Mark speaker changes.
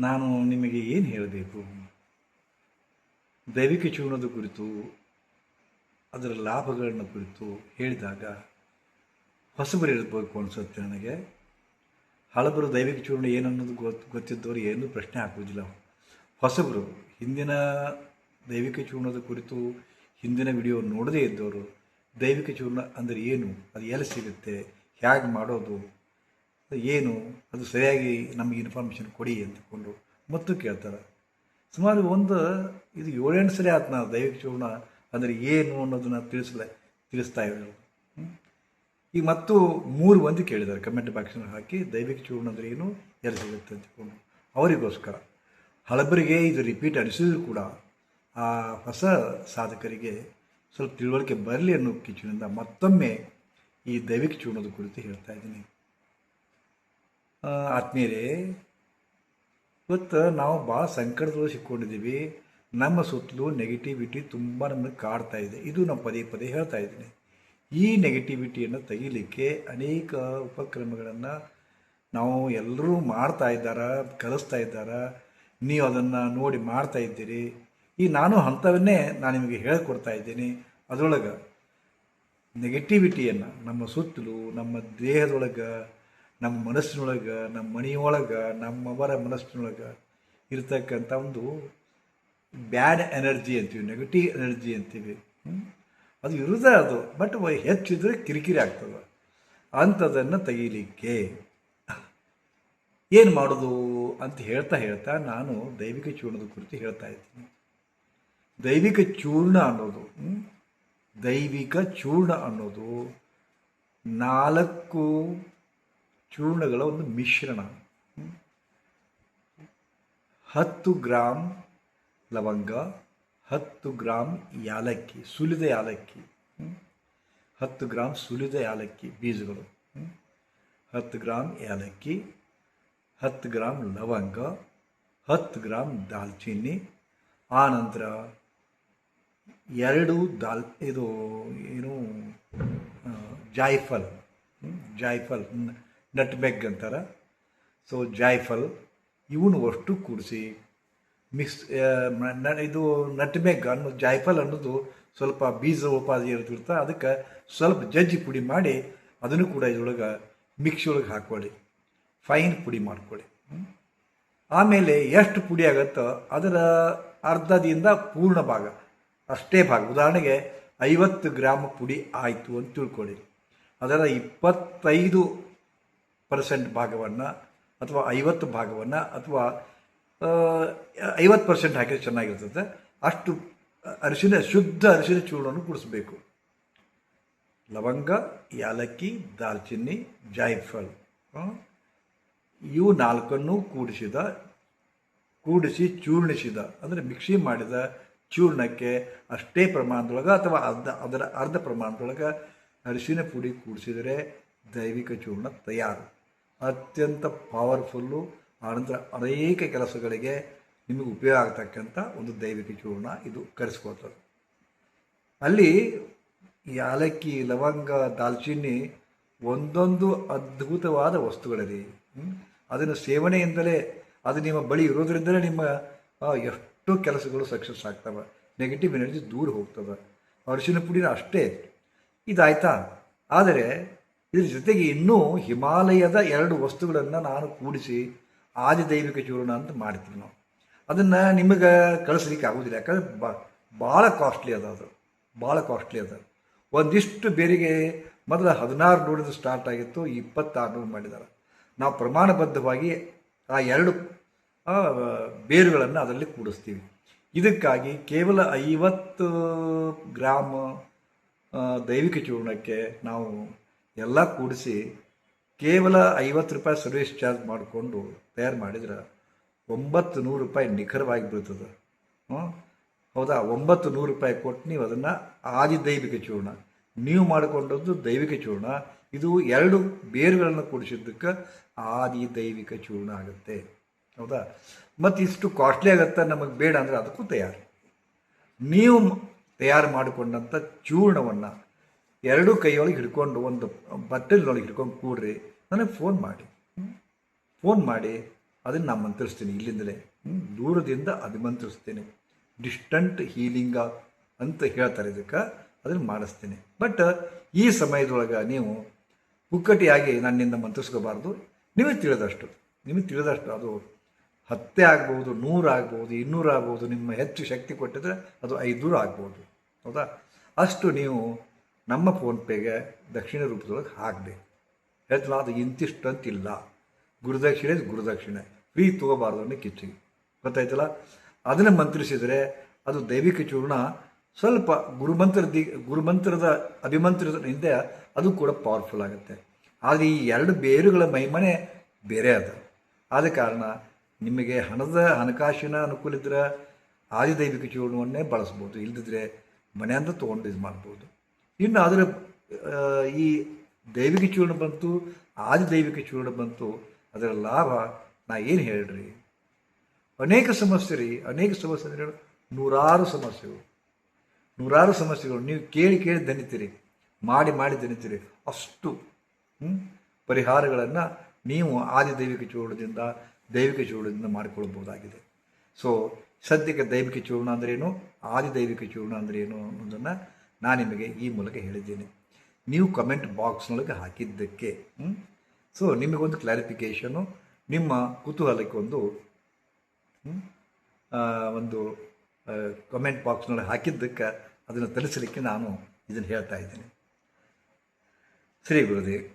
Speaker 1: ನಾನು ನಿಮಗೆ ಏನು ಹೇಳಬೇಕು? ದೈವಿಕ ಜೀವನದ ಕುರಿತು, ಅದರ ಲಾಭಗಳನ್ನು ಕುರಿತು ಹೇಳಿದಾಗ ಹೊಸಬರು ಇರಬೇಕು ಅನಿಸುತ್ತೆ ನನಗೆ. ಹಳಬರು ದೈವಿಕ ಜೀವನ ಏನನ್ನೋದು ಗೊತ್ತಿದ್ದವರು ಏನೂ ಪ್ರಶ್ನೆ ಹಾಕುವುದಿಲ್ಲ. ಹೊಸಬರು ಹಿಂದಿನ ದೈವಿಕ ಜೀವನದ ಕುರಿತು ಹಿಂದಿನ ವಿಡಿಯೋ ನೋಡದೇ ಇದ್ದವರು ದೈವಿಕ ಜೀವನ ಅಂದರೆ ಏನು, ಅದು ಎಲ್ಲಿ ಸಿಗುತ್ತೆ, ಹೇಗೆ ಮಾಡೋದು, ಏನು ಅದು ಸರಿಯಾಗಿ ನಮಗೆ ಇನ್ಫಾರ್ಮೇಷನ್ ಕೊಡಿ ಅಂತಕೊಂಡು ಮತ್ತು ಕೇಳ್ತಾರೆ. ಸುಮಾರು ಇದು 7-8 ಸರಿ ಆಯ್ತು ನಾವು ದೈವಿಕ ಜೀವನ ಅಂದರೆ ಏನು ಅನ್ನೋದನ್ನು ತಿಳಿಸ್ತಾ ಇರೋದು. ಈಗ ಮತ್ತು 3 ಮಂದಿ ಕೇಳಿದ್ದಾರೆ, ಕಮೆಂಟ್ ಬಾಕ್ಸ್ನ ಹಾಕಿ ದೈವಿಕ ಜೀವನ ಅಂದರೆ ಏನು, ಎಲ್ಲಿ ಸಿಗುತ್ತೆ ಅಂತಕೊಂಡು. ಅವರಿಗೋಸ್ಕರ ಹಳಬರಿಗೆ ಇದು ರಿಪೀಟ್ ಅನಿಸಿದ್ರು ಕೂಡ ಆ ಹೊಸ ಸಾಧಕರಿಗೆ ಸ್ವಲ್ಪ ತಿಳುವಳಿಕೆ ಬರಲಿ ಅನ್ನೋ ಕಿಚ್ಚಿನಿಂದ ಮತ್ತೊಮ್ಮೆ ಈ ದೈವಿಕ ಜೀವನದ ಕುರಿತು ಹೇಳ್ತಾ ಇದ್ದೀನಿ. ಆತ್ಮೀಯರೇ, ಇವತ್ತು ನಾವು ಭಾಳ ಸಂಕಟದೊಳಗೆ ಸಿಕ್ಕೊಂಡಿದ್ದೀವಿ. ನಮ್ಮ ಸುತ್ತಲೂ ನೆಗೆಟಿವಿಟಿ ತುಂಬ ನಮಗೆ ಕಾಡ್ತಾ ಇದೆ. ಇದು ನಾವು ಪದೇ ಪದೇ ಹೇಳ್ತಾ ಇದ್ದೀನಿ. ಈ ನೆಗೆಟಿವಿಟಿಯನ್ನು ತೆಗಿಲಿಕ್ಕೆ ಅನೇಕ ಉಪಕ್ರಮಗಳನ್ನು ನಾವು ಎಲ್ಲರೂ ಮಾಡ್ತಾ ಇದ್ದಾರೆ, ಕಲಿಸ್ತಾ ಇದ್ದಾರೆ. ನೀವು ಅದನ್ನು ನೋಡಿ ಮಾಡ್ತಾ ಇದ್ದೀರಿ. ಈ ನಾನು ಅಂಥವನ್ನೇ ನಾನು ನಿಮಗೆ ಹೇಳಿಕೊಡ್ತಾ ಇದ್ದೀನಿ. ಅದರೊಳಗೆ ನೆಗೆಟಿವಿಟಿಯನ್ನು ನಮ್ಮ ಸುತ್ತಲೂ, ನಮ್ಮ ದೇಹದೊಳಗೆ, ನಮ್ಮ ಮನಸ್ಸಿನೊಳಗೆ, ನಮ್ಮ ಮನೆಯೊಳಗೆ, ನಮ್ಮವರ ಮನಸ್ಸಿನೊಳಗೆ ಇರ್ತಕ್ಕಂಥ ಒಂದು ಬ್ಯಾಡ್ ಎನರ್ಜಿ ಅಂತೀವಿ, ನೆಗೆಟಿವ್ ಎನರ್ಜಿ ಅಂತೀವಿ. ಅದು ಇರೋದೇ ಅದು, ಬಟ್ ಹೆಚ್ಚಿದ್ರೆ ಕಿರಿಕಿರಿ ಆಗ್ತದೆ. ಅಂಥದನ್ನು ತೆಗೀಲಿಕ್ಕೆ ಏನು ಮಾಡೋದು ಅಂತ ಹೇಳ್ತಾ ನಾನು ದೈವಿಕ ಚೂರ್ಣದ ಕುರಿತು ಹೇಳ್ತಾ ಇದ್ದೀನಿ. ದೈವಿಕ ಚೂರ್ಣ ಅನ್ನೋದು 4 ಚೂರ್ಣಗಳ ಒಂದು ಮಿಶ್ರಣ. 10 ಗ್ರಾಮ್ ಲವಂಗ, 10 ಗ್ರಾಮ್ ಯಾಲಕ್ಕಿ, ಸುಲಿದ ಯಾಲಕ್ಕಿ, 10 ಗ್ರಾಮ್ ಸುಲಿದ ಯಾಲಕ್ಕಿ ಬೀಜಗಳು, 10 ಗ್ರಾಮ್ ಯಾಲಕ್ಕಿ, 10 ಗ್ರಾಮ್ ಲವಂಗ, 10 ಗ್ರಾಮ್ ದಾಲ್ಚಿನ್ನಿ, ಆನಂತರ 2 ಜಾಯ್ಫಲ್ ನಟ್ಮೆಗ್ ಅಂತಾರೆ. ಸೊ ಜಾಯ್ಫಲ್ ಇವನು ಅಷ್ಟು ಕೂಡಿಸಿ ಇದು ನಟ್ಮೆಗ್ ಅನ್ನೋದು, ಜಾಯ್ಫಲ್ ಅನ್ನೋದು ಸ್ವಲ್ಪ ಬೀಜ ಉಪಾದಿ ಇರ್ತಿರ್ತಾ, ಅದಕ್ಕೆ ಸ್ವಲ್ಪ ಜಜ್ಜಿ ಪುಡಿ ಮಾಡಿ ಅದನ್ನು ಕೂಡ ಇದರೊಳಗೆ ಮಿಕ್ಸಿ ಒಳಗೆ ಹಾಕ್ಕೊಳ್ಳಿ, ಫೈನ್ ಪುಡಿ ಮಾಡ್ಕೊಳ್ಳಿ. ಆಮೇಲೆ ಎಷ್ಟು ಪುಡಿ ಆಗುತ್ತೋ ಅದರ ಅರ್ಧದಿಂದ ಪೂರ್ಣ ಭಾಗ, ಅಷ್ಟೇ ಭಾಗ, ಉದಾಹರಣೆಗೆ 50 ಗ್ರಾಮ್ ಪುಡಿ ಆಯಿತು ಅಂತ ತಿಳ್ಕೊಳ್ಳಿ. ಅದರ 25% ಭಾಗವನ್ನು ಅಥವಾ 50 ಭಾಗವನ್ನು ಅಥವಾ 50% ಹಾಕಿದ್ರೆ ಚೆನ್ನಾಗಿರ್ತದೆ. ಅಷ್ಟು ಶುದ್ಧ ಅರಿಶಿನ ಚೂರ್ಣವನ್ನು ಕೂಡಿಸ್ಬೇಕು. ಲವಂಗ, ಯಾಲಕ್ಕಿ, ದಾಲ್ಚಿನ್ನಿ, ಜಾಯ್ಫಲ್ ಇವು 4 ಕೂಡಿಸಿ ಚೂರ್ಣಿಸಿದ ಅಂದರೆ ಮಿಕ್ಸಿ ಮಾಡಿದ ಚೂರ್ಣಕ್ಕೆ ಅಷ್ಟೇ ಪ್ರಮಾಣದೊಳಗೆ ಅಥವಾ ಅದರ ಅರ್ಧ ಪ್ರಮಾಣದೊಳಗೆ ಅರಿಶಿನ ಪುಡಿ ಕೂಡಿಸಿದರೆ ದೈವಿಕ ಚೂರ್ಣ ತಯಾರು. ಅತ್ಯಂತ ಪವರ್ಫುಲ್ಲು, ಆನಂತರ ಅನೇಕ ಕೆಲಸಗಳಿಗೆ ನಿಮಗೆ ಉಪಯೋಗ ಆಗ್ತಕ್ಕಂಥ ಒಂದು ದೈವಿಕ ಚೂರ್ಣ ಇದು ಕರೆಸ್ಕೊಳ್ತದೆ. ಅಲ್ಲಿ ಯಾಲಕ್ಕಿ, ಲವಂಗ, ದಾಲ್ಚಿನ್ನಿ ಒಂದೊಂದು ಅದ್ಭುತವಾದ ವಸ್ತುಗಳಿದೆ. ಅದನ್ನು ಸೇವನೆಯಿಂದಲೇ, ಅದು ನಿಮ್ಮ ಬಳಿ ಇರೋದ್ರಿಂದಲೇ ನಿಮ್ಮ ಎಷ್ಟು ಕೆಲಸಗಳು ಸಕ್ಸಸ್ ಆಗ್ತವೆ, ನೆಗೆಟಿವ್ ಎನರ್ಜಿ ದೂರ ಹೋಗ್ತವೆ. ಅರಿಶಿನ ಪುಡಿನ ಅಷ್ಟೇ ಇದಾಯ್ತಾ. ಆದರೆ ಇದ್ರ ಜೊತೆಗೆ ಇನ್ನೂ ಹಿಮಾಲಯದ 2 ವಸ್ತುಗಳನ್ನು ನಾನು ಕೂಡಿಸಿ ಆದಿದೈವಿಕ ಚೂರ್ಣ ಅಂತ ಮಾಡ್ತೀವಿ ನಾವು. ಅದನ್ನು ನಿಮಗೆ ಕಳಿಸ್ಲಿಕ್ಕೆ ಆಗೋದಿಲ್ಲ, ಯಾಕಂದರೆ ಭಾಳ ಕಾಸ್ಟ್ಲಿ ಅದು ಭಾಳ ಕಾಸ್ಟ್ಲಿ ಅದ. ಒಂದಿಷ್ಟು ಬೇರೆಗೆ ಮೊದಲು 1600 ಸ್ಟಾರ್ಟ್ ಆಗಿತ್ತು, 2600 ಮಾಡಿದ್ದಾರೆ. ನಾವು ಪ್ರಮಾಣಬದ್ಧವಾಗಿ ಆ 2 ಬೇರುಗಳನ್ನು ಅದರಲ್ಲಿ ಕೂಡಿಸ್ತೀವಿ. ಇದಕ್ಕಾಗಿ ಕೇವಲ 50 ಗ್ರಾಮ್ ದೈವಿಕ ಚೂರ್ಣಕ್ಕೆ ನಾವು ಎಲ್ಲ ಕೂಡಿಸಿ ಕೇವಲ 50 ರೂಪಾಯಿ ಸರ್ವಿಸ್ ಚಾರ್ಜ್ ಮಾಡಿಕೊಂಡು ತಯಾರು ಮಾಡಿದ್ರೆ 900 ರೂಪಾಯಿ ನಿಖರವಾಗಿ ಬೀಳ್ತದೆ. ಹೌದಾ? 900 ರೂಪಾಯಿ ಕೊಟ್ಟು ನೀವು ಅದನ್ನು ಆದಿದೈವಿಕ ಚೂರ್ಣ, ನೀವು ಮಾಡಿಕೊಂಡದ್ದು ದೈವಿಕ ಚೂರ್ಣ, ಇದು 2 ಬೇರುಗಳನ್ನು ಕೂಡಿಸಿದ್ದಕ್ಕೆ ಆದಿದೈವಿಕ ಚೂರ್ಣ ಆಗುತ್ತೆ. ಹೌದಾ? ಮತ್ತು ಇಷ್ಟು ಕಾಸ್ಟ್ಲಿ ಆಗುತ್ತೆ, ನಮಗೆ ಬೇಡ ಅಂದರೆ ಅದಕ್ಕೂ ತಯಾರು. ನೀವು ತಯಾರು ಮಾಡಿಕೊಂಡಂಥ ಚೂರ್ಣವನ್ನು 2 ಕೈಯೊಳಗೆ ಹಿಡ್ಕೊಂಡು ಒಂದು ಬಟ್ಟಲಿನೊಳಗೆ ಹಿಡ್ಕೊಂಡು ಕೂಡ್ರಿ, ನನಗೆ ಫೋನ್ ಮಾಡಿ ಅದನ್ನು ನಾನು ಮಂತ್ರಿಸ್ತೀನಿ ಇಲ್ಲಿಂದಲೇ. ದೂರದಿಂದ ಅಭಿಮಂತ್ರಿಸ್ತೀನಿ. ಡಿಸ್ಟಂಟ್ ಹೀಲಿಂಗ ಅಂತ ಹೇಳ್ತಾರೆ ಇದಕ್ಕೆ. ಅದನ್ನು ಮಾಡಿಸ್ತೀನಿ. ಬಟ್ ಈ ಸಮಯದೊಳಗೆ ನೀವು ಪುಕ್ಕಟಿಯಾಗಿ ನನ್ನಿಂದ ಮಂತ್ರಿಸ್ಕೋಬಾರ್ದು. ನಿಮಗೆ ತಿಳಿದಷ್ಟು ಅದು 10 ಆಗ್ಬೋದು, 100 ಆಗ್ಬೋದು, 200 ಆಗ್ಬೋದು. ನಿಮ್ಮ ಹೆಚ್ಚು ಶಕ್ತಿ ಕೊಟ್ಟಿದ್ರೆ ಅದು 500 ಆಗ್ಬೋದು. ಹೌದಾ? ಅಷ್ಟು ನೀವು ನಮ್ಮ ಫೋನ್ಪೇಗೆ ದಕ್ಷಿಣ ರೂಪದೊಳಗೆ ಹಾಕಬೇಕು. ಹೇಳ್ತಿಲ್ಲ, ಅದು ಇಂತಿಷ್ಟು ಅಂತಿಲ್ಲ. ಗುರುದಕ್ಷಿಣೆ ಫ್ರೀ ತೊಗೋಬಾರ್ದು ಅನ್ನೋ ಕಿಚ್ಚಿಗೆ. ಗೊತ್ತಾಯ್ತಲ್ಲ? ಅದನ್ನು ಮಂತ್ರಿಸಿದರೆ ಅದು ದೈವಿಕ ಚೂರ್ಣ ಸ್ವಲ್ಪ ಗುರುಮಂತ್ರದ ಅಭಿಮಂತ್ರದ ಅದು ಕೂಡ ಪವರ್ಫುಲ್ ಆಗುತ್ತೆ. ಆದರೆ ಈ 2 ಬೇರುಗಳ ಮಹಿಮನೆ ಬೇರೆ ಅದು. ಆದ ಕಾರಣ ನಿಮಗೆ ಹಣಕಾಸಿನ ಅನುಕೂಲ ಇದ್ದರೆ ಆದಿದೈವಿಕ ಚೂರ್ಣವನ್ನೇ ಬಳಸ್ಬೋದು. ಇಲ್ಲದಿದ್ದರೆ ಮನೆಯಿಂದ ತೊಗೊಂಡು ಇದು ಮಾಡ್ಬೋದು. ಇನ್ನು ಅದರ ಈ ದೈವಿಕ ಚೂರ್ಣ ಬಂತು, ಆದಿದೈವಿಕ ಚೂರ್ಣ ಬಂತು, ಅದರ ಲಾಭ ನಾ ಏನು ಹೇಳ್ರಿ? ಅನೇಕ ಸಮಸ್ಯೆ ಅಂದರೆ ನೂರಾರು ಸಮಸ್ಯೆಗಳು ನೀವು ಕೇಳಿ ದಣಿತೀರಿ, ಮಾಡಿ ದಣಿತೀರಿ. ಅಷ್ಟು ಪರಿಹಾರಗಳನ್ನು ನೀವು ಆದಿದೈವಿಕ ಚೂರ್ಣದಿಂದ ದೈವಿಕ ಚೂರ್ಣದಿಂದ ಮಾಡಿಕೊಳ್ಬೋದಾಗಿದೆ. ಸೊ ಸದ್ಯಕ್ಕೆ ದೈವಿಕ ಚೂರ್ಣ ಅಂದ್ರೇನು, ಆದಿದೈವಿಕ ಚೂರ್ಣ ಅಂದ್ರೇನು ಅನ್ನೋದನ್ನು ನಾನು ನಿಮಗೆ ಈ ಮೂಲಕ ಹೇಳಿದ್ದೀನಿ. ನೀವು ಕಮೆಂಟ್ ಬಾಕ್ಸ್ನೊಳಗೆ ಹಾಕಿದ್ದಕ್ಕೆ ಸೊ ನಿಮಗೊಂದು ಕ್ಲಾರಿಫಿಕೇಷನು, ನಿಮ್ಮ ಕುತೂಹಲಕ್ಕೆ ಒಂದು ಕಮೆಂಟ್ ಬಾಕ್ಸ್ನೊಳಗೆ ಹಾಕಿದ್ದಕ್ಕೆ ಅದನ್ನು ತಿಳಿಸಲಿಕ್ಕೆ ನಾನು ಇದನ್ನು ಹೇಳ್ತಾ ಇದ್ದೀನಿ. ಶ್ರೀ ಗುರುದೇವ್.